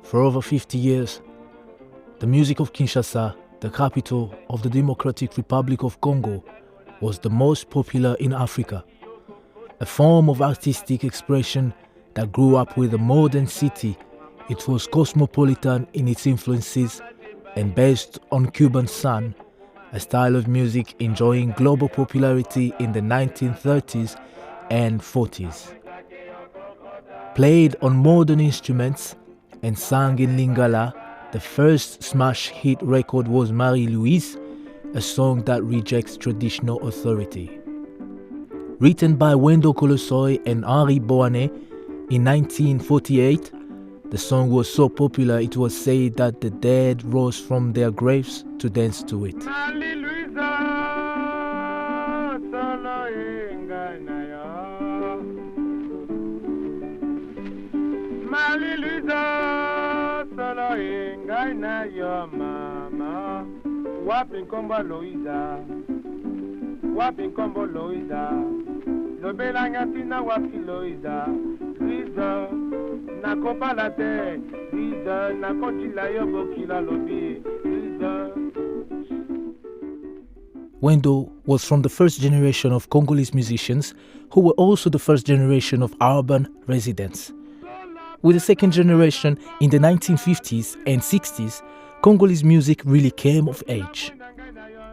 For over 50 years, the music of Kinshasa, the capital of the Democratic Republic of Congo, was the most popular in Africa. A form of artistic expression that grew up with a modern city. It was cosmopolitan in its influences and based on Cuban son, a style of music enjoying global popularity in the 1930s and 40s. Played on modern instruments and sung in Lingala, the first smash hit record was Marie-Louise, a song that rejects traditional authority. Written by Wendo Colossoy and Henri Boanet in 1948, the song was so popular it was said that the dead rose from their graves to dance to it. Wendo was from the first generation of Congolese musicians who were also the first generation of urban residents. With the second generation in the 1950s and 60s, Congolese music really came of age.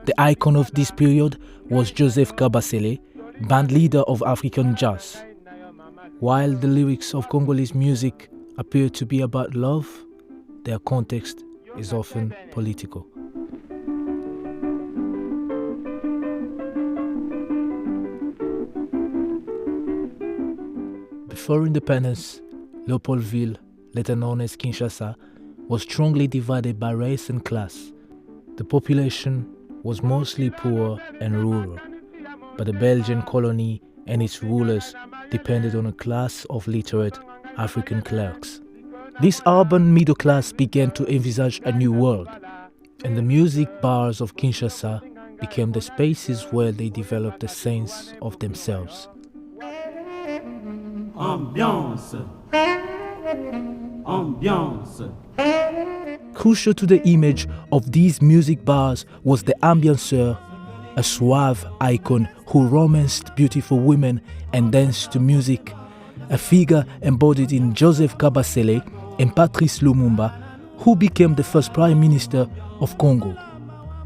The icon of this period was Joseph Kabasele, band leader of African jazz. While the lyrics of Congolese music appear to be about love, their context is often political. Before independence, Leopoldville, later known as Kinshasa, was strongly divided by race and class. The population was mostly poor and rural, but the Belgian colony and its rulers depended on a class of literate African clerks. This urban middle class began to envisage a new world, and the music bars of Kinshasa became the spaces where they developed a sense of themselves. Ambiance. Ambiance. Crucial to the image of these music bars was the ambianceur, a suave icon who romanced beautiful women and danced to music, a figure embodied in Joseph Kabasele and Patrice Lumumba, who became the first prime minister of Congo.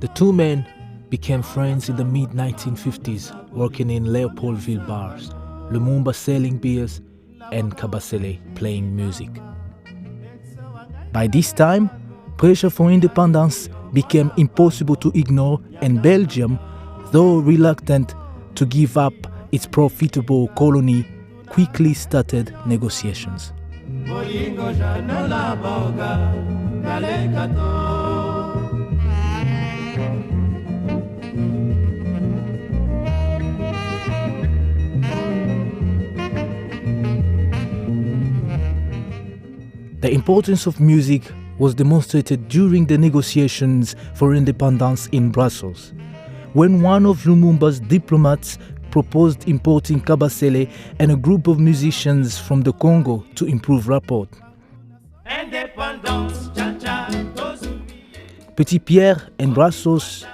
The two men became friends in the mid-1950s, working in Leopoldville bars, Lumumba selling beers and Kabasele playing music. By this time, pressure for independence became impossible to ignore, and Belgium, though reluctant to give up its profitable colony, quickly started negotiations. The importance of music was demonstrated during the negotiations for independence in Brussels, when one of Lumumba's diplomats proposed importing Kabasele and a group of musicians from the Congo to improve rapport. Petit Pierre and Brussels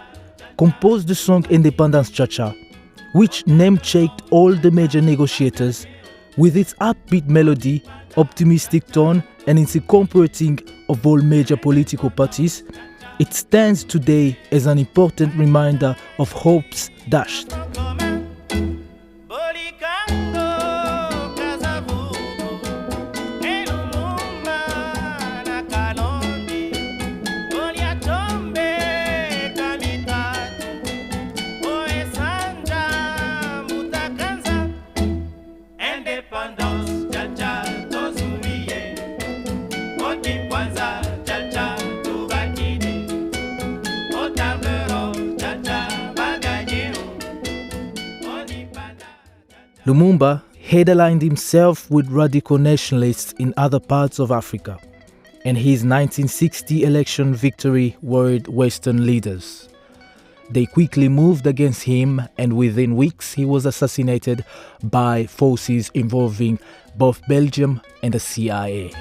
composed the song Independence Cha-Cha, which name-checked all the major negotiators with its upbeat melody, optimistic tone, and its incorporating of all major political parties. It stands today as an important reminder of hopes dashed. Lumumba had aligned himself with radical nationalists in other parts of Africa, and his 1960 election victory worried Western leaders. They quickly moved against him, and within weeks he was assassinated by forces involving both Belgium and the CIA.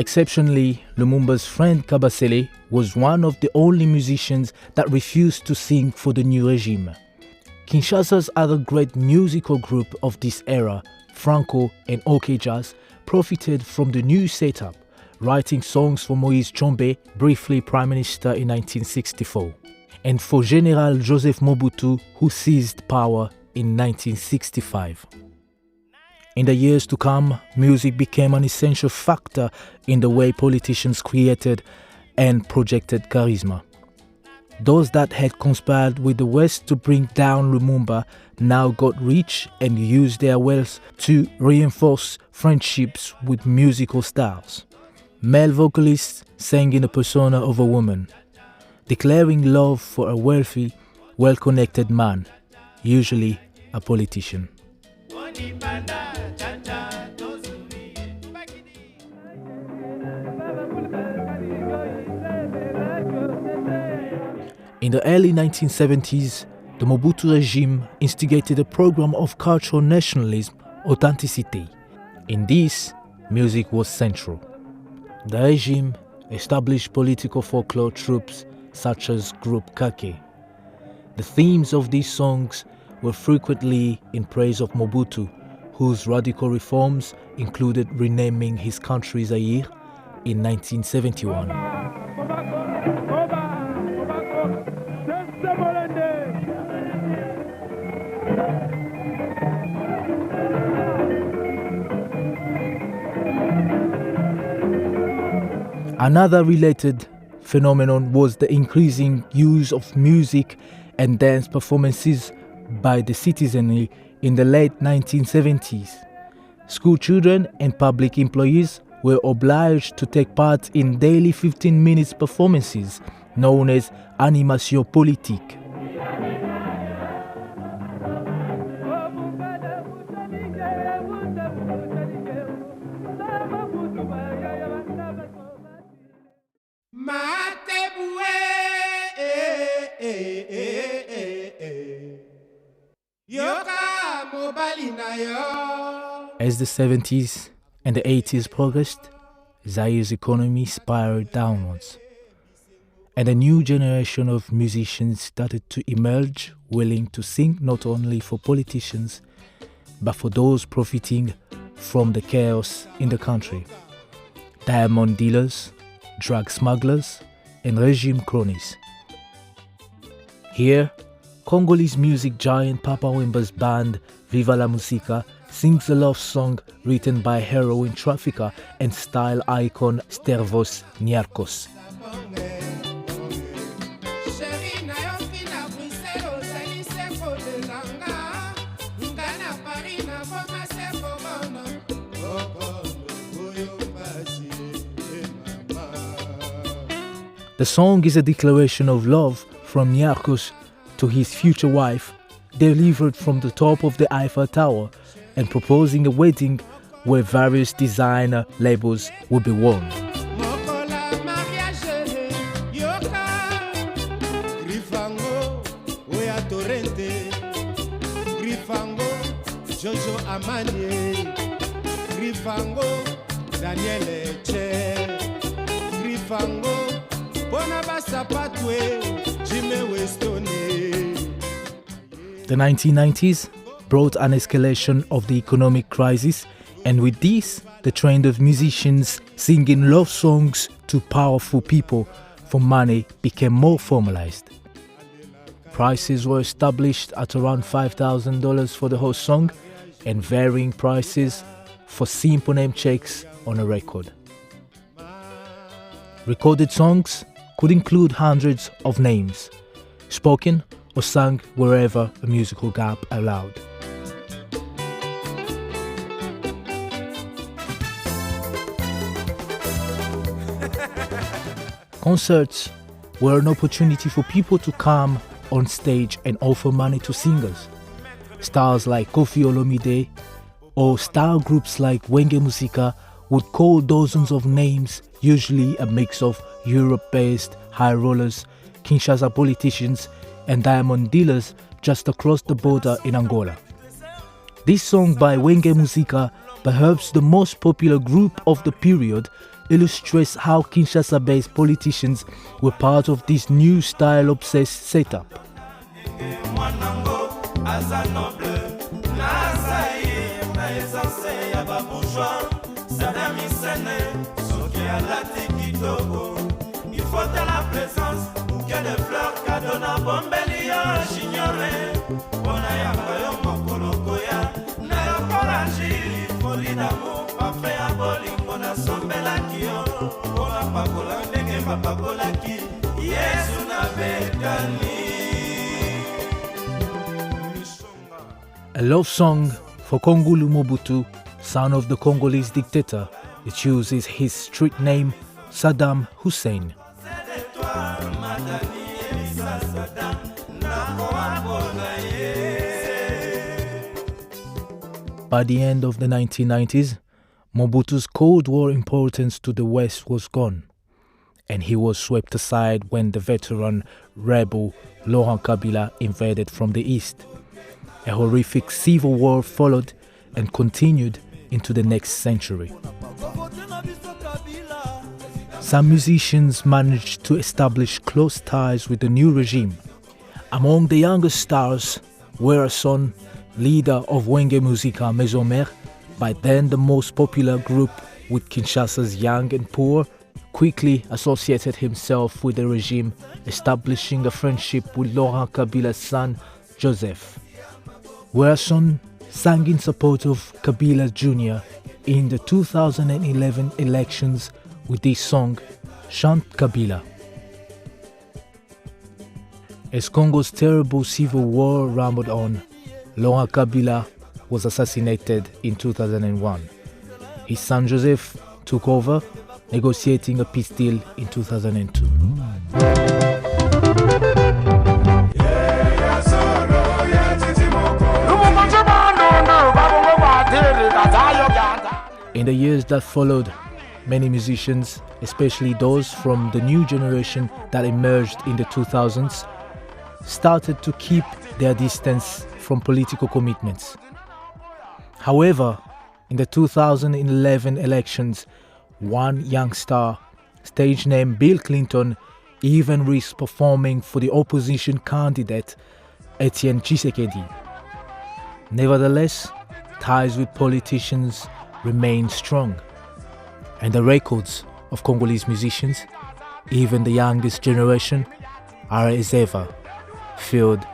Exceptionally, Lumumba's friend Kabasele was one of the only musicians that refused to sing for the new regime. Kinshasa's other great musical group of this era, Franco and OK Jazz, profited from the new setup, writing songs for Moïse Tshombe, briefly Prime Minister in 1964, and for General Joseph Mobutu, who seized power in 1965. In the years to come, music became an essential factor in the way politicians created and projected charisma. Those that had conspired with the West to bring down Lumumba now got rich and used their wealth to reinforce friendships with musical styles. Male vocalists sang in the persona of a woman, declaring love for a wealthy, well-connected man, usually a politician. In the early 1970s, the Mobutu regime instigated a program of cultural nationalism, authenticity. In this, music was central. The regime established political folklore troupes such as Group Kake. The themes of these songs were frequently in praise of Mobutu, whose radical reforms included renaming his country Zaire in 1971. Another related phenomenon was the increasing use of music and dance performances by the citizenry in the late 1970s. School children and public employees were obliged to take part in daily 15-minute performances known as animation politique. As the 70s and the 80s progressed, Zaire's economy spiraled downwards, and a new generation of musicians started to emerge, willing to sing not only for politicians, but for those profiting from the chaos in the country: diamond dealers, drug smugglers, and regime cronies. Here, Congolese music giant Papa Wemba's band Viva la Musica sings a love song written by heroin trafficker and style icon Stervos Niarchos. The song is a declaration of love from Niarchos to his future wife, delivered from the top of the Eiffel Tower, and proposing a wedding where various designer labels would be worn. The 1990s brought an escalation of the economic crisis, and with this, the trend of musicians singing love songs to powerful people for money became more formalized. Prices were established at around $5,000 for the whole song, and varying prices for simple name checks on a record. Recorded songs could include hundreds of names, spoken or sung wherever a musical gap allowed. Concerts were an opportunity for people to come on stage and offer money to singers. Stars like Koffi Olomide or star groups like Wenge Musica would call dozens of names, usually a mix of Europe-based high rollers, Kinshasa politicians, and diamond dealers just across the border in Angola. This song by Wenge Musica, perhaps the most popular group of the period, illustrates how Kinshasa-based politicians were part of this new style-obsessed setup. A love song for Kongulu Mobutu, son of the Congolese dictator. It uses his street name, Saddam Hussein. By the end of the 1990s, Mobutu's Cold War importance to the West was gone, and he was swept aside when the veteran rebel Laurent Kabila invaded from the east. A horrific civil war followed and continued into the next century. Some musicians managed to establish close ties with the new regime. Among the youngest stars were a son, leader of Wenge Musica Maison Mère, by then the most popular group with Kinshasa's young and poor, quickly associated himself with the regime, establishing a friendship with Laurent Kabila's son, Joseph. Werson sang in support of Kabila Jr. in the 2011 elections with this song, Chante Kabila. As Congo's terrible civil war rambled on, Laurent Kabila was assassinated in 2001. His son Joseph took over, negotiating a peace deal in 2002. In the years that followed, many musicians, especially those from the new generation that emerged in the 2000s, started to keep their distance from political commitments. However, in the 2011 elections, one young star, stage name Bill Clinton, even risked performing for the opposition candidate Etienne Tshisekedi. Nevertheless, ties with politicians remain strong, and the records of Congolese musicians, even the youngest generation, are as ever filled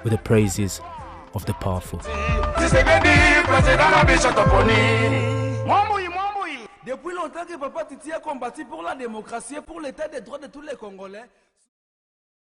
with the praises of the powerful. Depuis longtemps que Papa Titi a combattu pour la démocratie et pour l'état des droits de tous les Congolais.